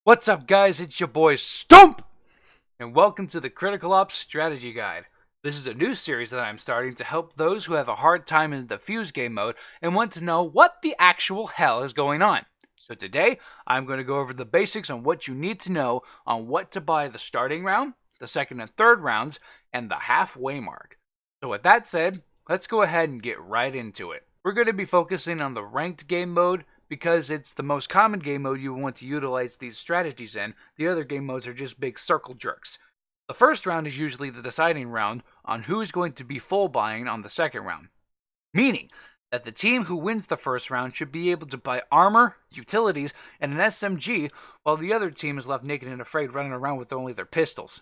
What's up, guys? It's your boy Stump, and welcome to the Critical Ops Strategy Guide. This is a new series that I'm starting to help those who have a hard time in the Fuse game mode and want to know what the actual hell is going on. So today, I'm going to go over the basics on what you need to know on what to buy the starting round, the second and third rounds, and the halfway mark. So with that said, let's go ahead and get right into it. We're going to be focusing on the ranked game mode, because it's the most common game mode you want to utilize these strategies in. The other game modes are just big circle jerks. The first round is usually the deciding round on who's going to be full buying on the second round, meaning that the team who wins the first round should be able to buy armor, utilities, and an SMG, while the other team is left naked and afraid running around with only their pistols.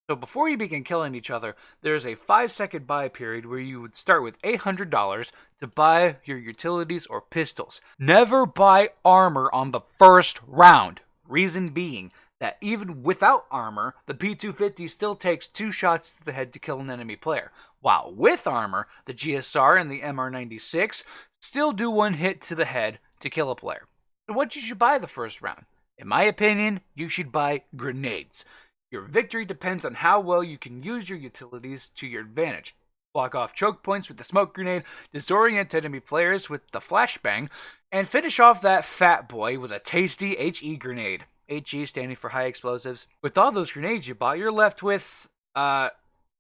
So before you begin killing each other, there is a 5-second buy period where you would start with $800 to buy your utilities or pistols. Never buy armor on the first round. Reason being that even without armor, the P250 still takes 2 shots to the head to kill an enemy player, while with armor, the GSR and the MR96 still do 1 hit to the head to kill a player. So what you should buy the first round? In my opinion, you should buy grenades. Your victory depends on how well you can use your utilities to your advantage. Block off choke points with the smoke grenade, disorient enemy players with the flashbang, and finish off that fat boy with a tasty HE grenade. HE standing for high explosives. With all those grenades you bought, you're left with, $0.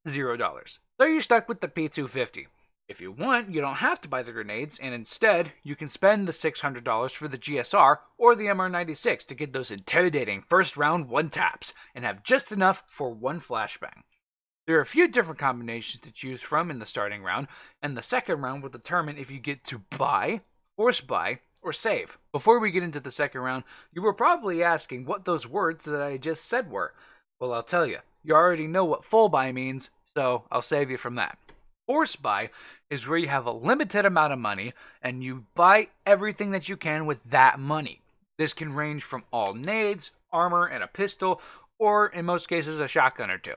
So you're stuck with the P250. If you want, you don't have to buy the grenades, and instead, you can spend the $600 for the GSR or the MR96 to get those intimidating first round one-taps, and have just enough for 1 flashbang. There are a few different combinations to choose from in the starting round, and the second round will determine if you get to buy, force buy, or save. Before we get into the second round, you were probably asking what those words that I just said were. Well, I'll tell you. You already know what full buy means, so I'll save you from that. Force buy is where you have a limited amount of money and you buy everything that you can with that money. This can range from all nades, armor, and a pistol, or in most cases a shotgun or 2.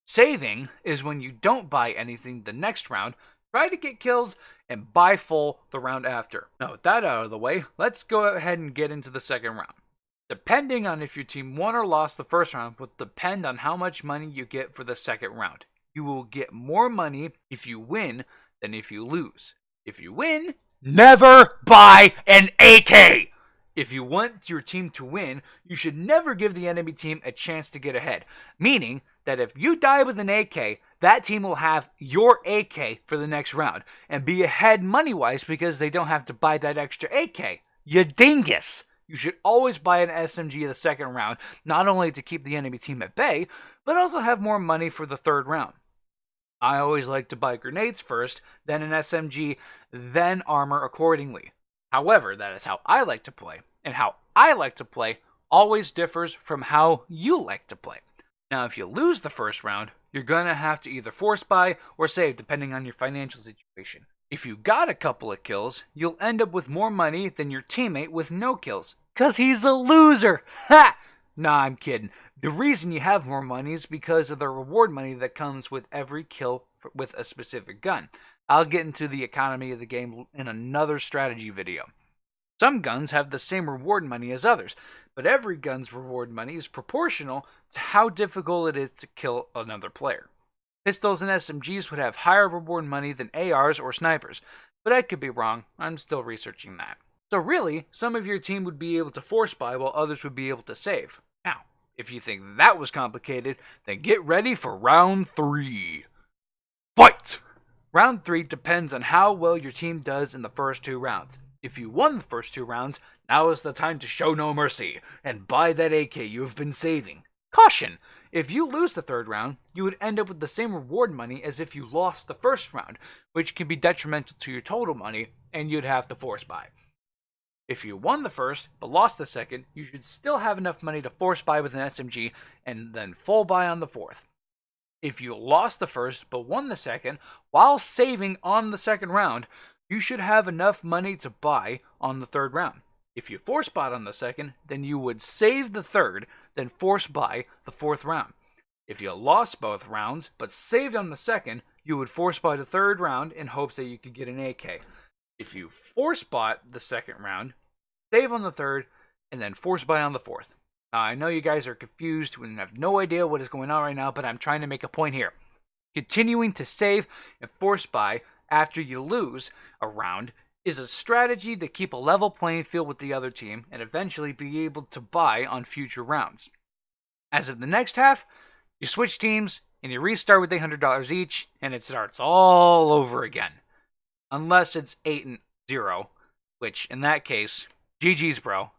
Saving is when you don't buy anything the next round, try to get kills, and buy full the round after. Now with that out of the way, let's go ahead and get into the second round. Depending on if your team won or lost the first round will depend on how much money you get for the second round. You will get more money if you win than if you lose. If you win, never buy an AK! If you want your team to win, you should never give the enemy team a chance to get ahead. Meaning that if you die with an AK, that team will have your AK for the next round and be ahead money-wise because they don't have to buy that extra AK. You dingus! You should always buy an SMG in the second round, not only to keep the enemy team at bay, but also have more money for the third round. I always like to buy grenades first, then an SMG, then armor accordingly. However, that is how I like to play, and how I like to play always differs from how you like to play. Now, if you lose the first round, you're gonna have to either force buy or save depending on your financial situation. If you got a couple of kills, you'll end up with more money than your teammate with no kills. 'Cause he's a loser! Ha! Nah, I'm kidding. The reason you have more money is because of the reward money that comes with every kill with a specific gun. I'll get into the economy of the game in another strategy video. Some guns have the same reward money as others, but every gun's reward money is proportional to how difficult it is to kill another player. Pistols and SMGs would have higher reward money than ARs or snipers, but I could be wrong. I'm still researching that. So really, some of your team would be able to force buy while others would be able to save. Now, if you think that was complicated, then get ready for round 3. Fight! Round 3 depends on how well your team does in the first 2 rounds. If you won the first 2 rounds, now is the time to show no mercy and buy that AK you have been saving. Caution! If you lose the third round, you would end up with the same reward money as if you lost the first round, which can be detrimental to your total money, and you'd have to force buy. If you won the first, but lost the second, you should still have enough money to force buy with an SMG, and then full buy on the fourth. If you lost the first, but won the second, while saving on the second round, you should have enough money to buy on the third round. If you force buy on the second, then you would save the third, then force buy the fourth round. If you lost both rounds, but saved on the second, you would force buy the third round in hopes that you could get an AK. If you force bought the second round, save on the third, and then force buy on the fourth. Now, I know you guys are confused and have no idea what is going on right now, but I'm trying to make a point here. Continuing to save and force buy after you lose a round is a strategy to keep a level playing field with the other team and eventually be able to buy on future rounds. As of the next half, you switch teams and you restart with $800 each, and it starts all over again. Unless it's 8-0, which in that case, GG's, bro.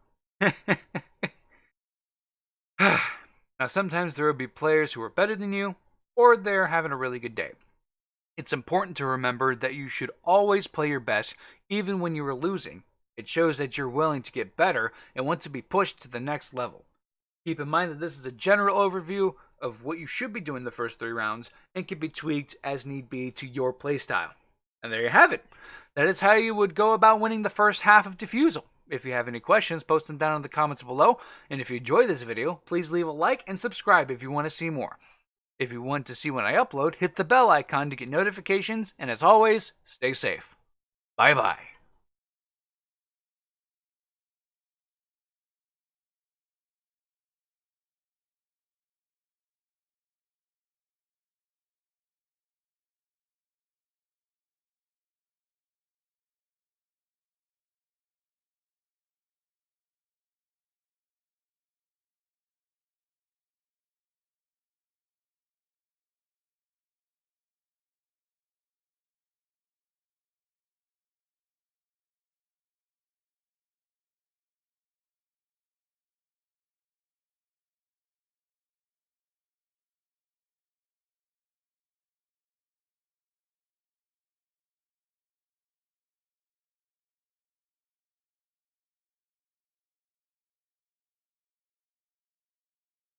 Now, sometimes there will be players who are better than you, or they're having a really good day. It's important to remember that you should always play your best, even when you are losing. It shows that you're willing to get better and want to be pushed to the next level. Keep in mind that this is a general overview of what you should be doing the first 3 rounds and can be tweaked as need be to your playstyle. And there you have it. That is how you would go about winning the first half of Defusal. If you have any questions, post them down in the comments below. And if you enjoyed this video, please leave a like and subscribe if you want to see more. If you want to see when I upload, hit the bell icon to get notifications. And as always, stay safe. Bye-bye.